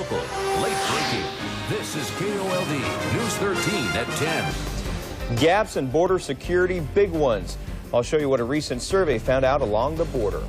local, late breaking. This is KOLD News 13 at 10. Gaps in border security, big ones. I'll show you what a recent survey found out along the border.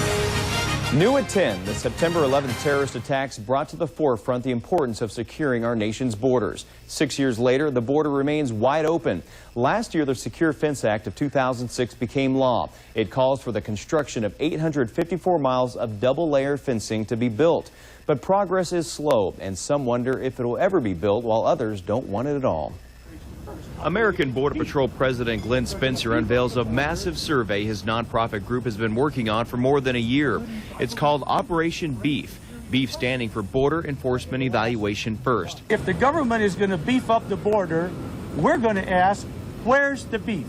New at 10, the September 11th terrorist attacks brought to the forefront the importance of securing our nation's borders. 6 years later, the border remains wide open. Last year, the Secure Fence Act of 2006 became law. It calls for the construction of 854 miles of double-layer fencing to be built. But progress is slow, and some wonder if it will ever be built, while others don't want it at all. American Border Patrol President Glenn Spencer unveils a massive survey his nonprofit group has been working on for more than a year. It's called Operation Beef. Beef standing for Border Enforcement Evaluation First. If the government is going to beef up the border, we're going to ask, where's the beef?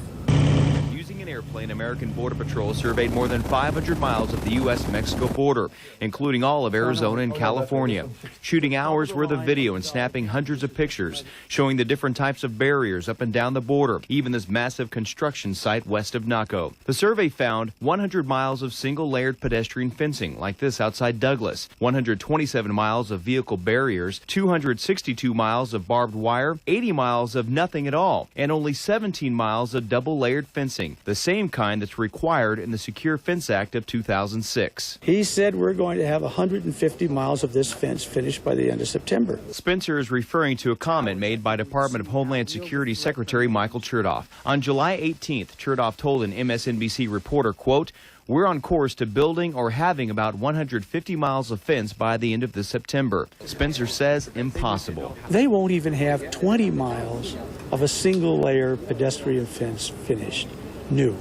Using an airplane, American Border Patrol surveyed more than 500 miles of the U.S.-Mexico border, including all of Arizona and California, shooting hours worth of video and snapping hundreds of pictures, showing the different types of barriers up and down the border, even this massive construction site west of Naco. The survey found 100 miles of single-layered pedestrian fencing, like this outside Douglas, 127 miles of vehicle barriers, 262 miles of barbed wire, 80 miles of nothing at all, and only 17 miles of double-layered fencing, the same kind that's required in the Secure Fence Act of 2006. He said we're going to have 150 miles of this fence finished by the end of September. Spencer is referring to a comment made by Department of Homeland Security Secretary Michael Chertoff. On July 18th, Chertoff told an MSNBC reporter, quote, "We're on course to building or having about 150 miles of fence by the end of this September." Spencer says impossible. They won't even have 20 miles of a single-layer pedestrian fence finished, new.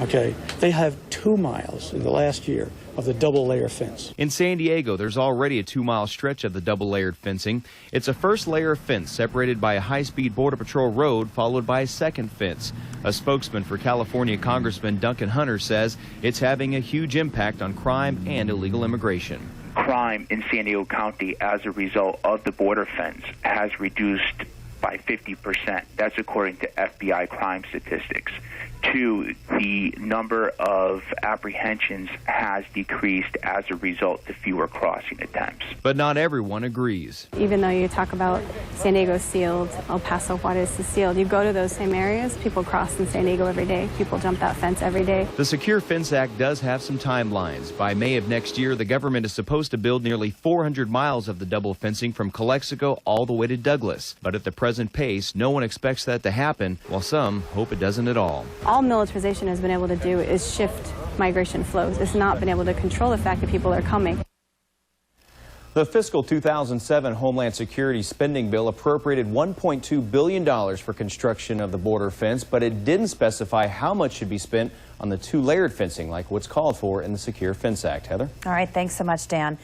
Okay, they have 2 miles in the last year of the double-layer fence. In San Diego, there's already a 2-mile stretch of the double-layered fencing. It's a first layer of fence separated by a high-speed Border Patrol road, followed by a second fence. A spokesman for California Congressman Duncan Hunter says it's having a huge impact on crime and illegal immigration. Crime in San Diego County as a result of the border fence has reduced by 50%. That's according to FBI crime statistics. 2, the number of apprehensions has decreased as a result of fewer crossing attempts. But not everyone agrees. Even though you talk about San Diego sealed, El Paso, Juarez is sealed, you go to those same areas, people cross in San Diego every day. People jump that fence every day. The Secure Fence Act does have some timelines. By May of next year, the government is supposed to build nearly 400 miles of the double fencing from Calexico all the way to Douglas. But at the present pace, no one expects that to happen, while some hope it doesn't at all. All militarization has been able to do is shift migration flows. It's not been able to control the fact that people are coming. The fiscal 2007 Homeland Security spending bill appropriated $1.2 billion for construction of the border fence, but it didn't specify how much should be spent on the 2-layered fencing, like what's called for in the Secure Fence Act. Heather? All right, thanks so much, Dan.